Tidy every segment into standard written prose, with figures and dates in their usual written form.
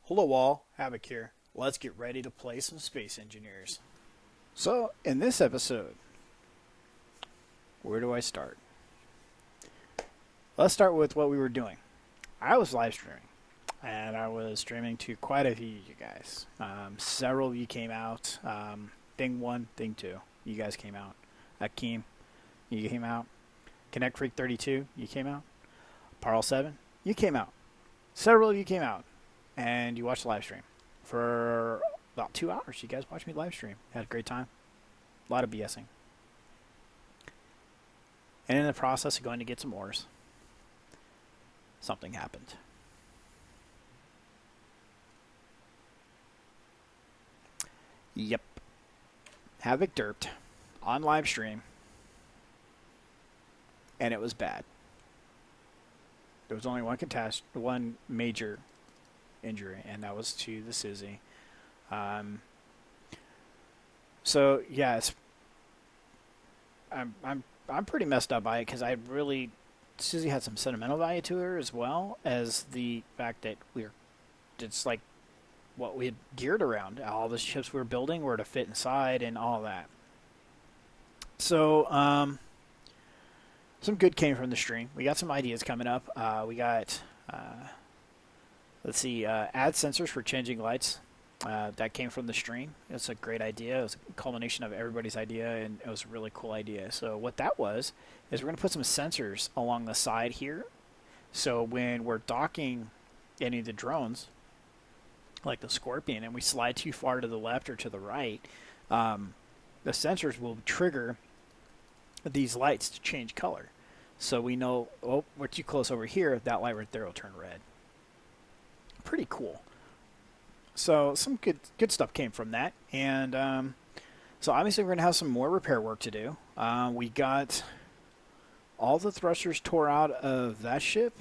Hello all, Havoc here. Let's get ready to play some Space Engineers. So, in this episode, where do I start? Let's start with what we were doing. I was live streaming, and I was streaming to quite a few of you guys. Several of you came out. Thing 1, Thing 2, you guys came out. Akeem, you came out. Connect Freak 32, you came out. Parl 7, you came out. Several of you came out, and you watched the live stream for about 2 hours. You guys watched me live stream. Had a great time. A lot of BSing. And in the process of going to get some ores, something happened. Yep. Havoc derped on live stream, and it was bad. There was only one major injury, and that was to the Susie. So yeah, I'm pretty messed up by it because Susie had some sentimental value to her as well as the fact that it's like what we had geared around. All the ships we were building were to fit inside and all that. So some good came from the stream. We got some ideas coming up. We got let's see, add sensors for changing lights. That came from the stream. It's a great idea. It was a culmination of everybody's idea, and it was a really cool idea. So what that was is we're going to put some sensors along the side here. So when we're docking any of the drones, like the Scorpion, and we slide too far to the left or to the right, the sensors will trigger these lights to change color. So we know, oh, we're too close over here. That light right there will turn red. Pretty cool. So some good stuff came from that, and so obviously we're going to have some more repair work to do. We got all the thrusters tore out of that ship,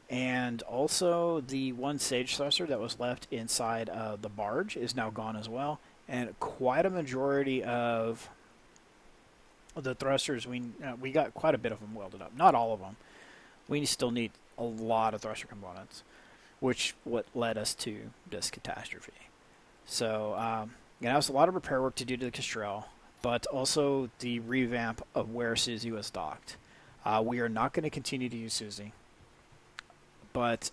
and also the one Sage thruster that was left inside of the barge is now gone as well, and quite a majority of the thrusters, we got quite a bit of them welded up. Not all of them. We still need a lot of thruster components, which what led us to this catastrophe. So, that was a lot of repair work to do to the Kestrel, but also the revamp of where Susie was docked. We are not going to continue to use Susie, but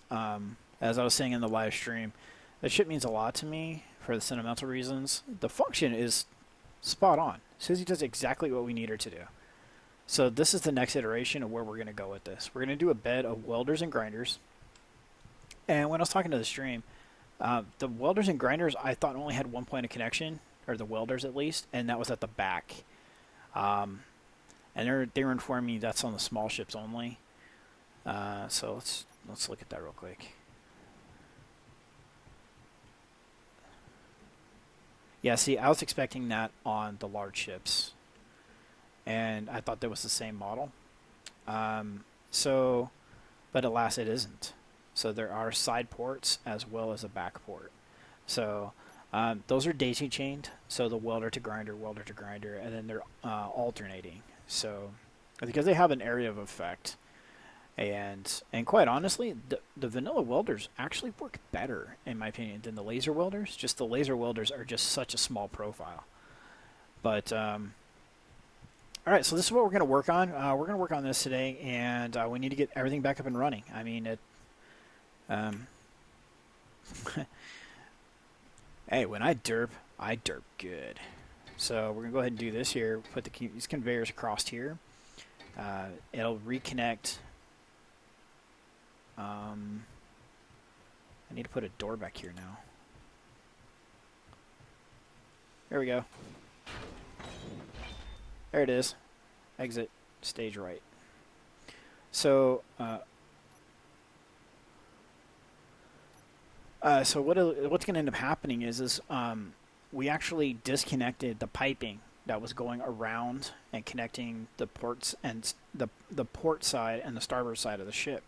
as I was saying in the live stream, that ship means a lot to me for the sentimental reasons. The function is spot on. Susie does exactly what we need her to do. So this is the next iteration of where we're going to go with this. We're going to do a bed of welders and grinders. And when I was talking to the stream, the welders and grinders I thought only had one point of connection, or the welders at least, and that was at the back. And they were informing me that's on the small ships only. So let's look at that real quick. Yeah, see, I was expecting that on the large ships, and I thought that was the same model. But alas, it isn't. So there are side ports as well as a back port. So those are daisy chained. So the welder to grinder, and then they're alternating. So because they have an area of effect, and quite honestly, the vanilla welders actually work better, in my opinion, than the laser welders. Just the laser welders are just such a small profile. But all right, so this is what we're going to work on. We're going to work on this today, and we need to get everything back up and running. I mean, hey, when I derp good. So we're going to go ahead and do this here. Put these conveyors across here. It'll reconnect. I need to put a door back here now. There we go. There it is. Exit stage right. So so what's going to end up happening is we actually disconnected the piping that was going around and connecting the ports and the port side and the starboard side of the ship.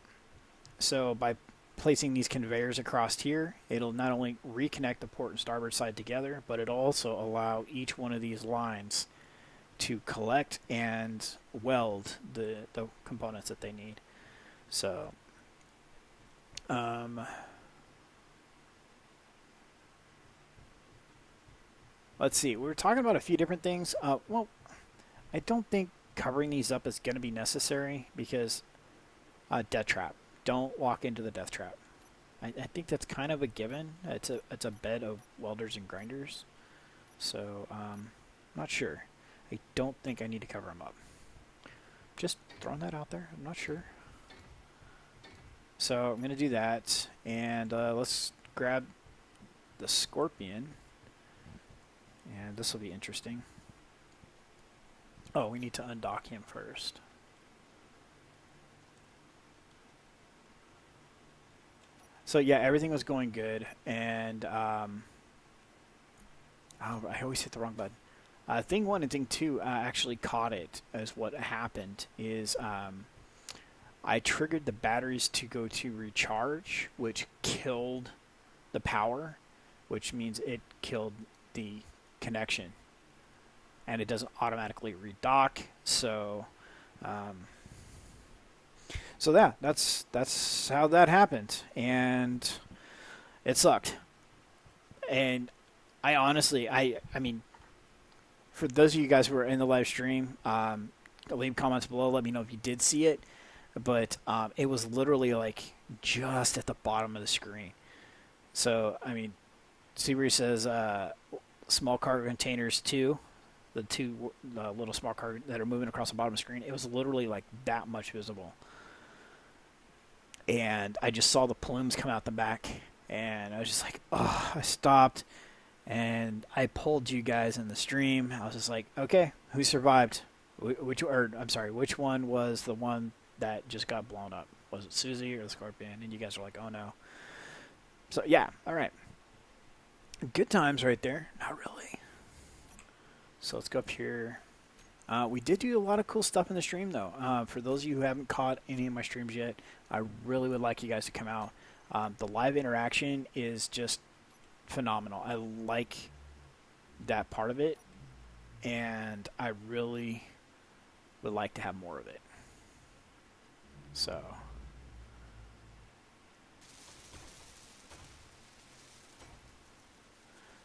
So by placing these conveyors across here, it'll not only reconnect the port and starboard side together, but it'll also allow each one of these lines to collect and weld the components that they need. So let's see. We were talking about a few different things. Well, I don't think covering these up is going to be necessary because death trap. Don't walk into the death trap. I think that's kind of a given. It's a bed of welders and grinders. So, not sure. I don't think I need to cover them up. Just throwing that out there. I'm not sure. So I'm going to do that. And let's grab the Scorpion. And this will be interesting. Oh, we need to undock him first. So yeah, everything was going good. And oh, I always hit the wrong button. Thing 1 and thing 2 actually caught it as what happened is I triggered the batteries to go to recharge, which killed the power, which means it killed the connection. And it doesn't automatically redock, so yeah, that's how that happened, and it sucked. And I honestly, I mean, for those of you guys who are in the live stream, leave comments below. Let me know if you did see it. But it was literally like just at the bottom of the screen. So, I mean, see where he says small cargo containers 2, the two little small cargo that are moving across the bottom of the screen. It was literally like that much visible. And I just saw the plumes come out the back. And I was just like, oh, I stopped. And I pulled you guys in the stream. I was just like, okay, who survived? Which one was the one that just got blown up? Was it Susie or the Scorpion? And you guys were like, oh no. So yeah, all right. Good times right there. Not really. So let's go up here. We did do a lot of cool stuff in the stream though. For those of you who haven't caught any of my streams yet, I really would like you guys to come out. The live interaction is just phenomenal. I like that part of it, and I really would like to have more of it.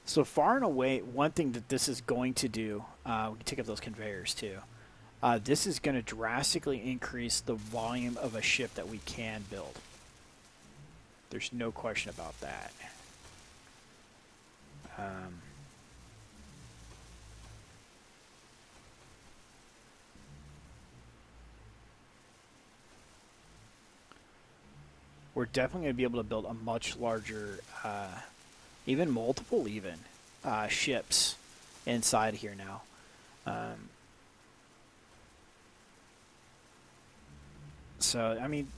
So far and away, one thing that this is going to do, we can take up those conveyors too. This is going to drastically increase the volume of a ship that we can build. There's no question about that. We're definitely going to be able to build a much larger, even multiple ships inside here now. So, I mean,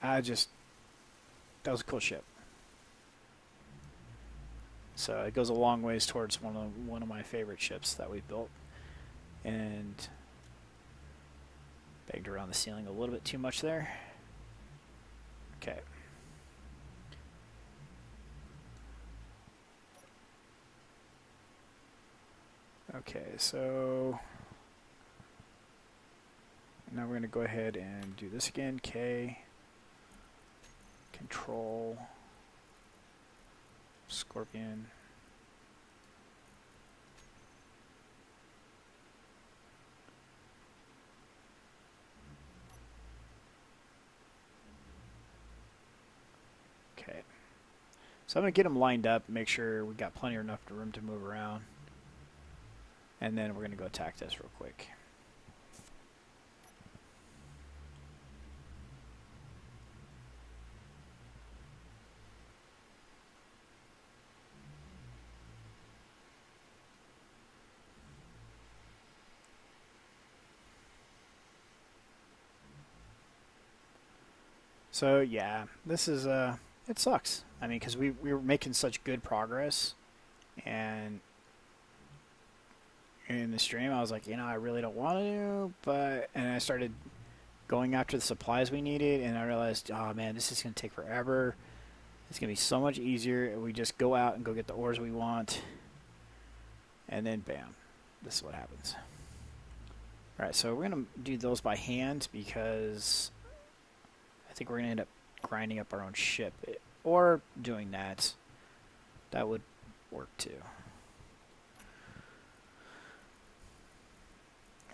that was a cool ship. So it goes a long ways towards one of my favorite ships that we've built. And banged around the ceiling a little bit too much there. Okay. Okay, so now we're going to go ahead and do this again. K, Control, Scorpion. Okay. So I'm going to get them lined up, make sure we got plenty enough room to move around. And then we're going to go attack this real quick. So yeah, this is it sucks. I mean, because we were making such good progress, and in the stream I was like, I really don't want to, and I started going after the supplies we needed, and I realized, oh man, this is gonna take forever. It's gonna be so much easier if we just go out and go get the ores we want, and then bam, this is what happens. All right, so we're gonna do those by hand because I think we're going to end up grinding up our own ship, or doing that. That would work too.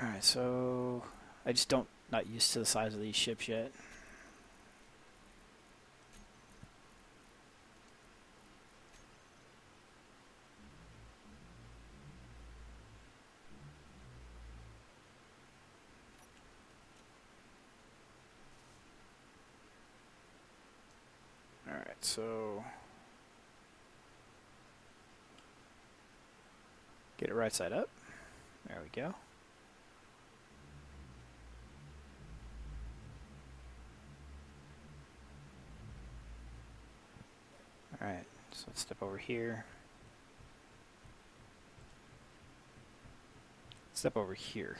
Alright, so I just not used to the size of these ships yet. Alright, so get it right side up. There we go. Alright, so let's step over here. Step over here.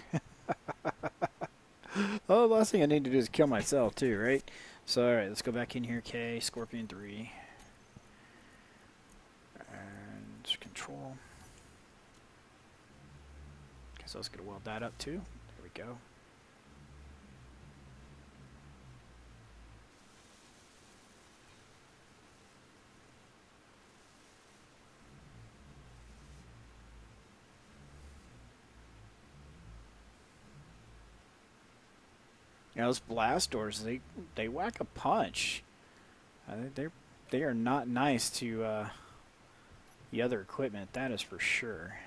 Oh, the last thing I need to do is kill myself too, right? So, alright, let's go back in here. K, Scorpion 3. And control. Okay, so let's get to weld that up too. There we go. You know, those blast doors, they whack a punch. They are not nice to the other equipment, that is for sure.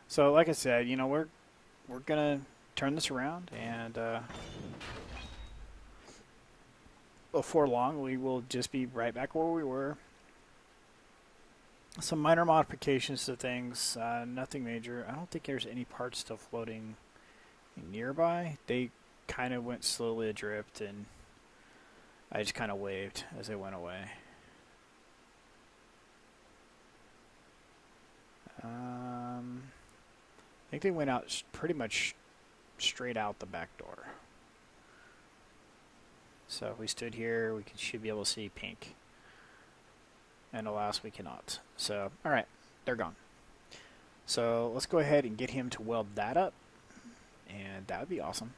So, like I said, you know, we're gonna turn this around, and before long, we will just be right back where we were. Some minor modifications to things, nothing major. I don't think there's any parts still floating nearby. They kind of went slowly adrift, and I just kind of waved as they went away. I think they went out pretty much straight out the back door. So if we stood here, we should be able to see pink. And alas, we cannot. So, alright, they're gone. So let's go ahead and get him to weld that up. And that would be awesome.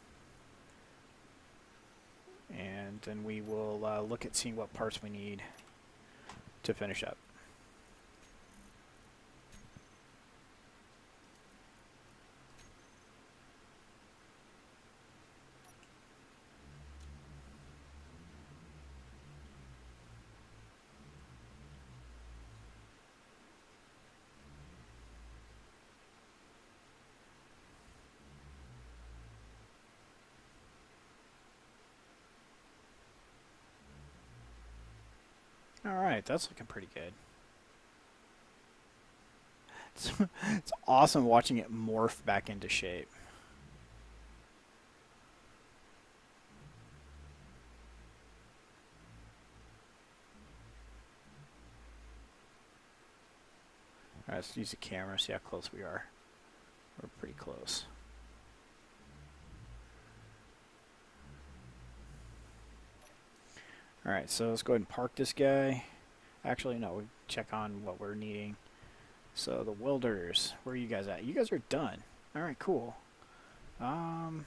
And then we will look at seeing what parts we need to finish up. Alright, that's looking pretty good. It's awesome watching it morph back into shape. Alright, let's use the camera, see how close we are. We're pretty close. Alright, so let's go ahead and park this guy. Actually, no, we check on what we're needing. So the welders, where are you guys at? You guys are done. Alright, cool. Oh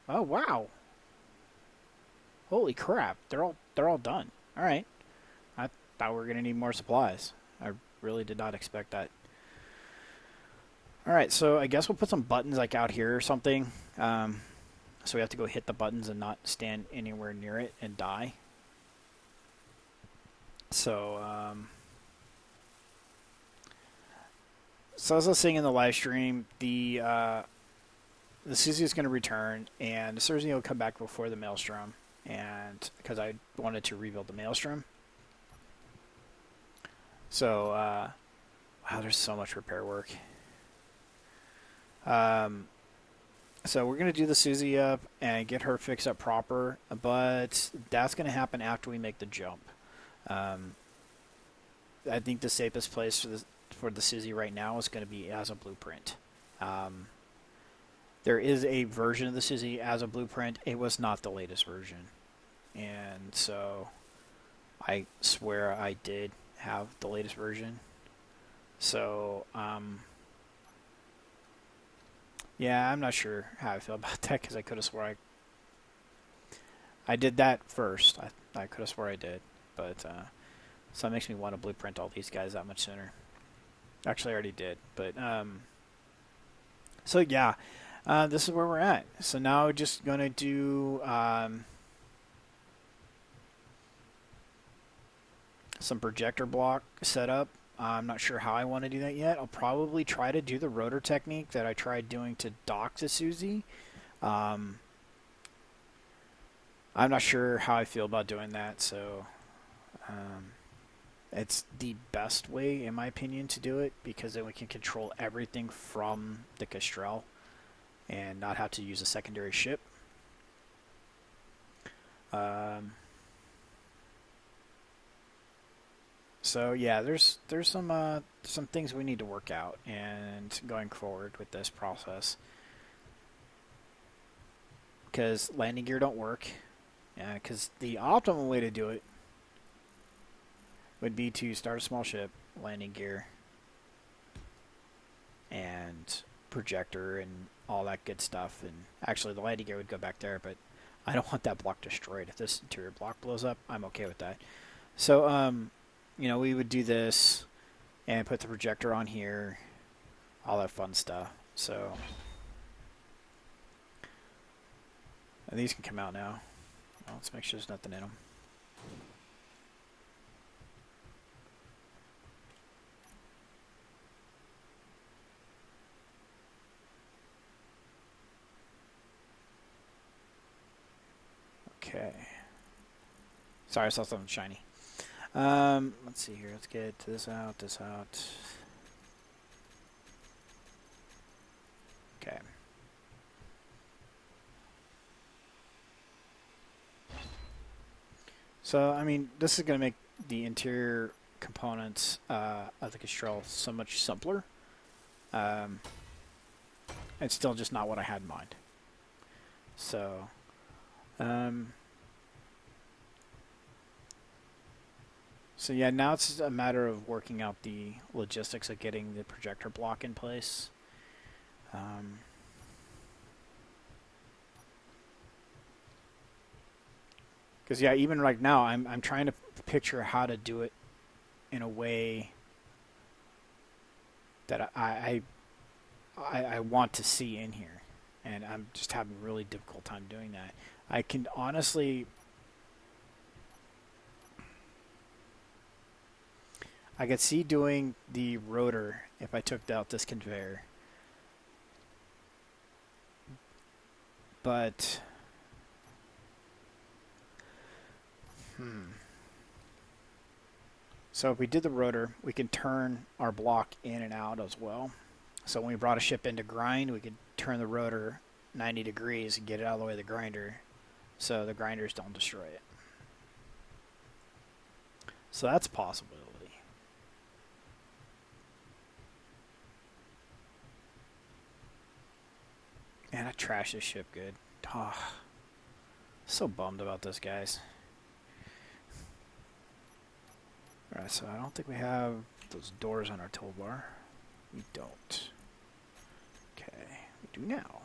wow. Holy crap, they're all done. Alright. I thought we were gonna need more supplies. I really did not expect that. Alright, so I guess we'll put some buttons like out here or something. So we have to go hit the buttons and not stand anywhere near it and die. So, so as I was saying in the live stream, the Susie is going to return, and the Susie will come back before the Maelstrom, and because I wanted to rebuild the Maelstrom. So, wow, there's so much repair work. So we're going to do the Susie up and get her fixed up proper, but that's going to happen after we make the jump. I think the safest place for the Susie right now is going to be as a blueprint. There is a version of the Susie as a blueprint. It was not the latest version. And so I swear I did have the latest version. So, yeah, I'm not sure how I feel about that because I could have swore I did that first. I could have swore I did, but so it makes me want to blueprint all these guys that much sooner. Actually, I already did, but so yeah, this is where we're at. So now we're just gonna do some projector block setup. I'm not sure how I want to do that yet. I'll probably try to do the rotor technique that I tried doing to dock to Susie. I'm not sure how I feel about doing that, so it's the best way, in my opinion, to do it, because then we can control everything from the Kestrel and not have to use a secondary ship. So yeah, there's some things we need to work out and going forward with this process, because landing gear don't work. Yeah, because the optimal way to do it would be to start a small ship, landing gear, and projector and all that good stuff. And actually, the landing gear would go back there, but I don't want that block destroyed. If this interior block blows up, I'm okay with that. So, you know, we would do this and put the projector on here, all that fun stuff. So, and these can come out now. Well, let's make sure there's nothing in them. Okay. Sorry, I saw something shiny. Let's see here. Let's get this out, this out. Okay. So, I mean, this is going to make the interior components of the Kestrel so much simpler. It's still just not what I had in mind. So, so yeah, now it's a matter of working out the logistics of getting the projector block in place. Because yeah, even right now, I'm trying to picture how to do it in a way that I want to see in here, and I'm just having a really difficult time doing that. I can honestly, I could see doing the rotor if I took out this conveyor, but so if we did the rotor, we can turn our block in and out as well. So when we brought a ship into grind, we could turn the rotor 90 degrees and get it out of the way of the grinder, so the grinders don't destroy it. So that's a possibility. Man, I trashed this ship good. Oh, so bummed about this, guys. Alright, so I don't think we have those doors on our toolbar. We don't. Okay, we do now.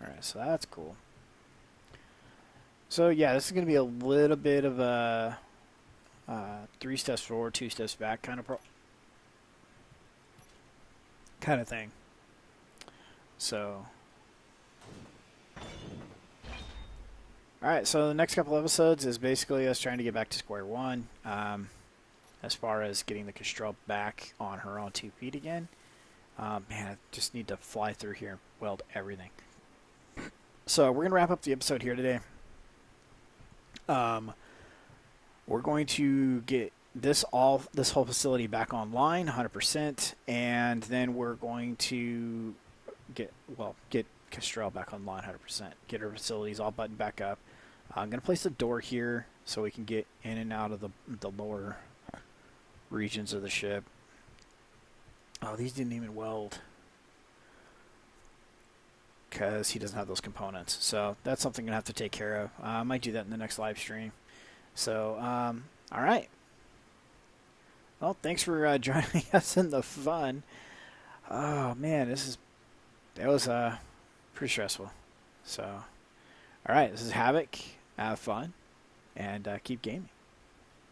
Alright, so that's cool. So yeah, this is going to be a little bit of a 3 steps forward, 2 steps back kind of thing. So, alright, so the next couple episodes is basically us trying to get back to square one, as far as getting the Kestrel back on her own 2 feet again. Man, I just need to fly through here and weld everything. So we're going to wrap up the episode here today. We're going to get this whole facility back online 100%, and then we're going to get Kestrel back online 100%. Get our facilities all buttoned back up. I'm going to place the door here so we can get in and out of the lower regions of the ship. Oh, these didn't even weld because he doesn't have those components. So that's something I'm going to have to take care of. I might do that in the next live stream. So, all right. Well, thanks for joining us in the fun. Oh man, that was pretty stressful. So, all right, this is Havoc. Have fun and keep gaming.